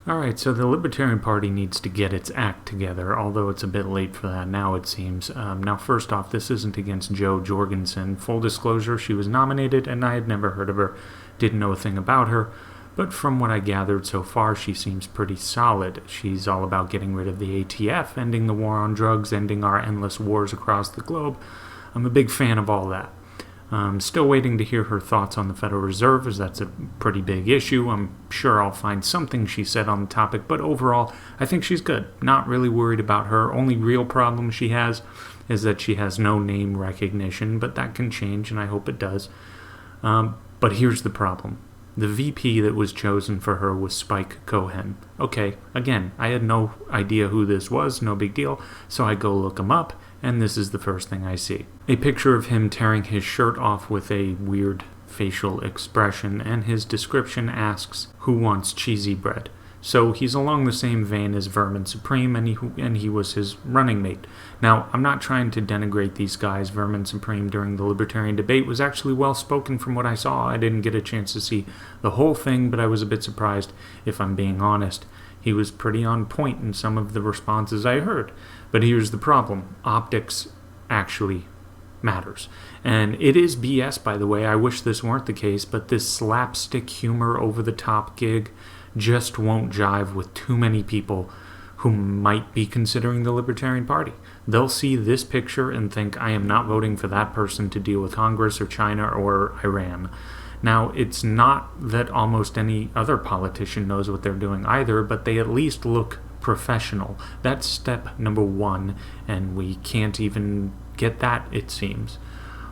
Alright, so the Libertarian Party needs to get its act together, although it's a bit late for that now, it seems. Now, first off, this isn't against Jo Jorgensen. Full disclosure, she was nominated, and I had never heard of her, didn't know a thing about her, but from what I gathered so far, she seems pretty solid. She's all about getting rid of the ATF, ending the war on drugs, ending our endless wars across the globe. I'm a big fan of all that. Still waiting to hear her thoughts on the Federal Reserve, as that's a pretty big issue. I'm sure I'll find something she said on the topic, but overall, I think she's good. Not really worried about her. Only real problem she has is that she has no name recognition, but that can change, and I hope it does. But here's the problem. The VP that was chosen for her was Spike Cohen. Okay, again, I had no idea who this was, no big deal, so I go look him up, and this is the first thing I see. A picture of him tearing his shirt off with a weird facial expression, and his description asks, "Who wants cheesy bread?" So he's along the same vein as Vermin Supreme, and he was his running mate. Now, I'm not trying to denigrate these guys. Vermin Supreme during the Libertarian debate was actually well-spoken from what I saw. I didn't get a chance to see the whole thing, but I was a bit surprised, if I'm being honest. He was pretty on point in some of the responses I heard. But here's the problem. Optics actually matters. And it is BS, by the way. I wish this weren't the case, but this slapstick humor over-the-top gig just won't jive with too many people who might be considering the Libertarian Party. They'll see this picture and think, I am not voting for that person to deal with Congress or China or Iran. Now, it's not that almost any other politician knows what they're doing either, but they at least look professional. That's step number one, and we can't even get that, it seems.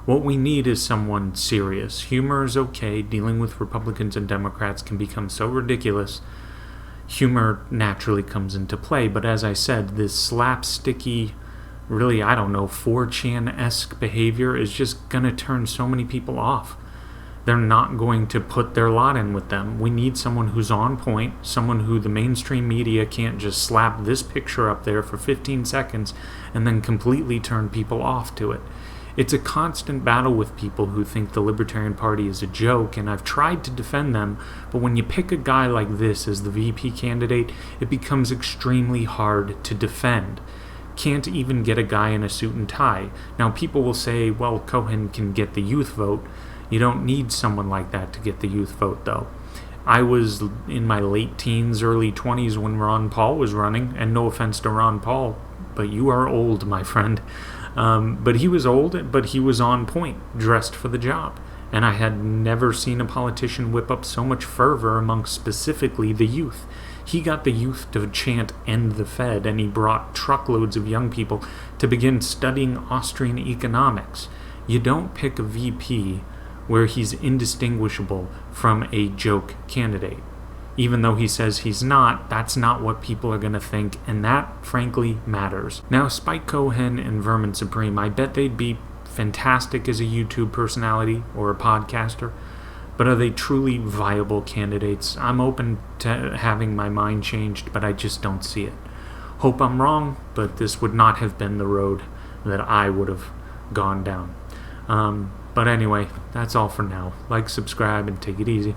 What we need is someone serious. Humor is okay. Dealing with Republicans and Democrats can become so ridiculous. Humor naturally comes into play, but as I said, this slapsticky, really, 4chan-esque behavior is just going to turn so many people off. They're not going to put their lot in with them. We need someone who's on point, someone who the mainstream media can't just slap this picture up there for 15 seconds and then completely turn people off to it. It's a constant battle with people who think the Libertarian Party is a joke, and I've tried to defend them, but when you pick a guy like this as the VP candidate, it becomes extremely hard to defend. Can't even get a guy in a suit and tie. Now, people will say, well, Cohen can get the youth vote. You don't need someone like that to get the youth vote, though. I was in my late teens, early 20s when Ron Paul was running, and no offense to Ron Paul, but you are old, my friend. But he was old, but he was on point, dressed for the job. And I had never seen a politician whip up so much fervor amongst specifically the youth. He got the youth to chant "End the Fed," and he brought truckloads of young people to begin studying Austrian economics. You don't pick a VP where he's indistinguishable from a joke candidate. Even though he says he's not, that's not what people are going to think, and that, frankly, matters. Now, Spike Cohen and Vermin Supreme, I bet they'd be fantastic as a YouTube personality or a podcaster, but are they truly viable candidates? I'm open to having my mind changed, but I just don't see it. Hope I'm wrong, but this would not have been the road that I would have gone down. But anyway, that's all for now. Like, subscribe, and take it easy.